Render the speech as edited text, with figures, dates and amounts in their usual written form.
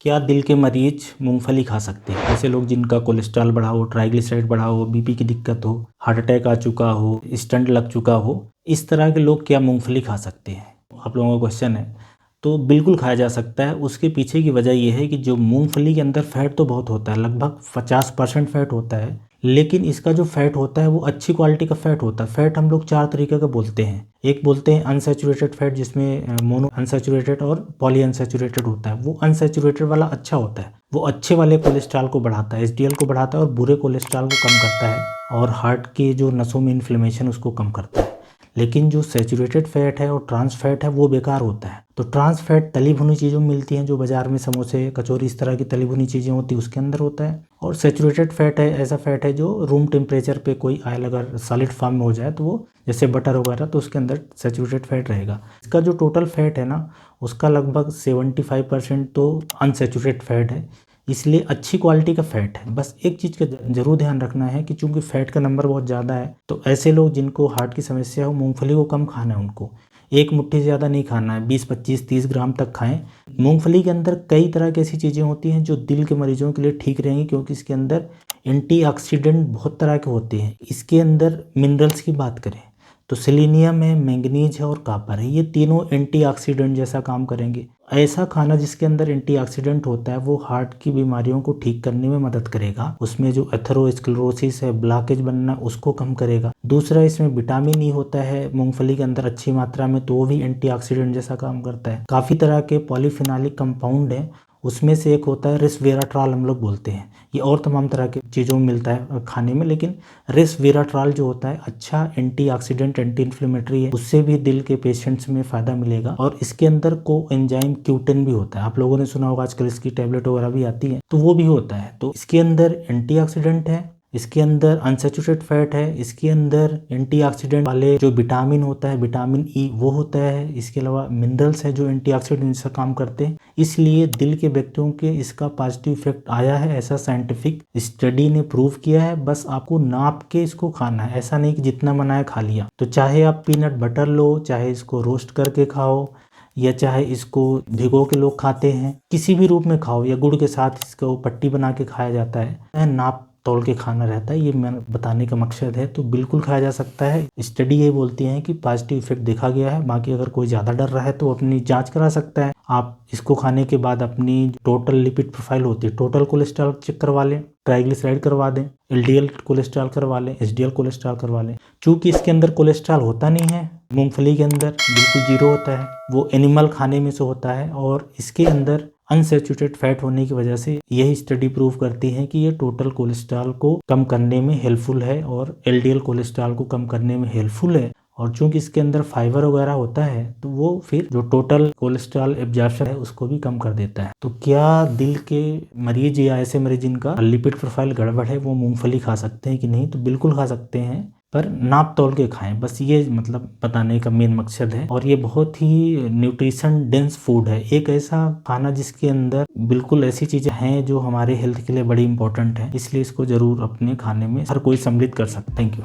क्या दिल के मरीज मूंगफली खा सकते हैं? ऐसे लोग जिनका कोलेस्ट्रॉल बढ़ा हो, ट्राइग्लिसराइड बढ़ा हो, बीपी की दिक्कत हो, हार्ट अटैक आ चुका हो, स्टंट लग चुका हो, इस तरह के लोग क्या मूंगफली खा सकते हैं? आप लोगों का क्वेश्चन है। तो बिल्कुल खाया जा सकता है। उसके पीछे की वजह यह है कि जो मूंगफली के अंदर फैट तो बहुत होता है, लगभग 50% फैट होता है, लेकिन इसका जो फैट होता है वो अच्छी क्वालिटी का फैट होता है। फैट हम लोग 4 तरीके का बोलते हैं। एक बोलते हैं अनसैचुरेटेड फैट, जिसमें मोनो अनसैचुरेटेड और पॉली अनसैचुरेटेड होता है। वो अनसैचुरेटेड वाला अच्छा होता है, वो अच्छे वाले कोलेस्ट्रॉल को बढ़ाता है, एचडीएल को बढ़ाता है और बुरे कोलेस्ट्रॉल को कम करता है और हार्ट के जो नसों में इन्फ्लेमेशन उसको कम करता है। लेकिन जो सैचुरेटेड फैट है और ट्रांस फैट है वो बेकार होता है। तो ट्रांस फैट तली भुनी चीज़ों में मिलती हैं, जो बाजार में समोसे, कचौरी, इस तरह की तली भुनी चीज़ें होती है उसके अंदर होता है। और सैचुरेटेड फैट है, ऐसा फैट है जो रूम टेम्परेचर पे कोई ऑयल अगर सॉलिड फॉर्म में हो जाए तो वो जैसे बटर वगैरह, तो उसके अंदर सैचुरेटेड फैट रहेगा। इसका जो टोटल फैट है ना, उसका लगभग 75% तो अनसैचुरेटेड फैट है, इसलिए अच्छी क्वालिटी का फैट है। बस एक चीज़ का जरूर ध्यान रखना है कि चूंकि फैट का नंबर बहुत ज़्यादा है, तो ऐसे लोग जिनको हार्ट की समस्या हो, मूंगफली को कम खाना है। उनको एक मुट्ठी से ज़्यादा नहीं खाना है, 20, 25, 30 ग्राम तक खाएं। मूंगफली के अंदर कई तरह की ऐसी चीज़ें होती हैं जो दिल के मरीजों के लिए ठीक रहेंगी, क्योंकि इसके अंदर एंटीऑक्सीडेंट बहुत तरह के होते हैं। इसके अंदर मिनरल्स की बात करें तो सेलेनियम है, मैंगनीज है और कॉपर है। ये तीनों एंटीऑक्सीडेंट जैसा काम करेंगे। ऐसा खाना जिसके अंदर एंटीऑक्सीडेंट होता है वो हार्ट की बीमारियों को ठीक करने में मदद करेगा। उसमें जो एथेरोस्क्लेरोसिस है, ब्लॉकेज बनना, उसको कम करेगा। दूसरा, इसमें विटामिन ई होता है मूंगफली के अंदर अच्छी मात्रा में, तो वो भी एंटीऑक्सीडेंट जैसा काम करता है। काफ़ी तरह के पॉलीफिनॉलिक कंपाउंड हैं, उसमें से एक होता है रेस्वेराट्रॉल, हम लोग बोलते हैं। ये और तमाम तरह की चीज़ों में मिलता है खाने में, लेकिन रेस्वेराट्रॉल जो होता है अच्छा एंटीऑक्सीडेंट, एंटी इन्फ्लेमेटरी है, उससे भी दिल के पेशेंट्स में फ़ायदा मिलेगा। और इसके अंदर कोएंजाइम Q10 भी होता है। आप लोगों ने सुना होगा, आजकल इसकी टैबलेट वगैरह भी आती है, तो वो भी होता है। तो इसके अंदर एंटीऑक्सीडेंट है, इसके अंदर अनसैचुरेटेड फैट है, इसके अंदर एंटीऑक्सीडेंट वाले जो विटामिन होता है, विटामिन ई, वो होता है। इसके अलावा मिनरल्स है जो एंटीऑक्सीडेंट जैसा काम करते हैं। इसलिए दिल के व्यक्तियों के इसका पॉजिटिव इफेक्ट आया है, ऐसा साइंटिफिक स्टडी ने प्रूव किया है। बस आपको नाप के इसको खाना है, ऐसा नहीं कि जितना मना है खा लिया। तो चाहे आप पीनट बटर लो, चाहे इसको रोस्ट करके खाओ, या चाहे इसको भिगो के लोग खाते हैं, किसी भी रूप में खाओ, या गुड़ के साथ इसको पट्टी बना के खाया जाता है। नाप तोल के खाना रहता है, ये मैं बताने का मकसद है। तो बिल्कुल खाया जा सकता है। स्टडी ये बोलती है कि पॉजिटिव इफेक्ट देखा गया है। बाकी अगर कोई ज़्यादा डर रहा है तो अपनी जांच करा सकता है। आप इसको खाने के बाद अपनी टोटल लिपिड प्रोफाइल होती है, टोटल कोलेस्ट्रॉल चेक करवा लें, ट्राइग्लिसराइड करवा दें, एलडीएल कोलेस्ट्रॉल करवा लें, एचडीएल कोलेस्ट्रॉल करवा लें। चूँकि इसके अंदर कोलेस्ट्रॉल होता नहीं है, मूंगफली के अंदर बिल्कुल जीरो होता है, वो एनिमल खाने में से होता है, और इसके अंदर अनसैचुरेटेड फैट होने की वजह से यही स्टडी प्रूव करती है कि ये टोटल कोलेस्ट्रॉल को कम करने में हेल्पफुल है और एलडीएल कोलेस्ट्रॉल को कम करने में हेल्पफुल है। और चूंकि इसके अंदर फाइबर वगैरह होता है, तो वो फिर जो टोटल कोलेस्ट्रॉल एब्जॉर्प्शन है उसको भी कम कर देता है। तो क्या दिल के मरीज या ऐसे मरीज जिनका लिपिड प्रोफाइल गड़बड़ है वो मूंगफली खा सकते हैं कि नहीं? तो बिल्कुल खा सकते हैं, पर नाप तोल के खाएं। बस ये मतलब बताने का मेन मकसद है। और ये बहुत ही न्यूट्रिशन डेंस फूड है, एक ऐसा खाना जिसके अंदर बिल्कुल ऐसी चीजें हैं जो हमारे हेल्थ के लिए बड़ी इंपॉर्टेंट है। इसलिए इसको जरूर अपने खाने में हर कोई सम्मिलित कर सकता है। Thank you.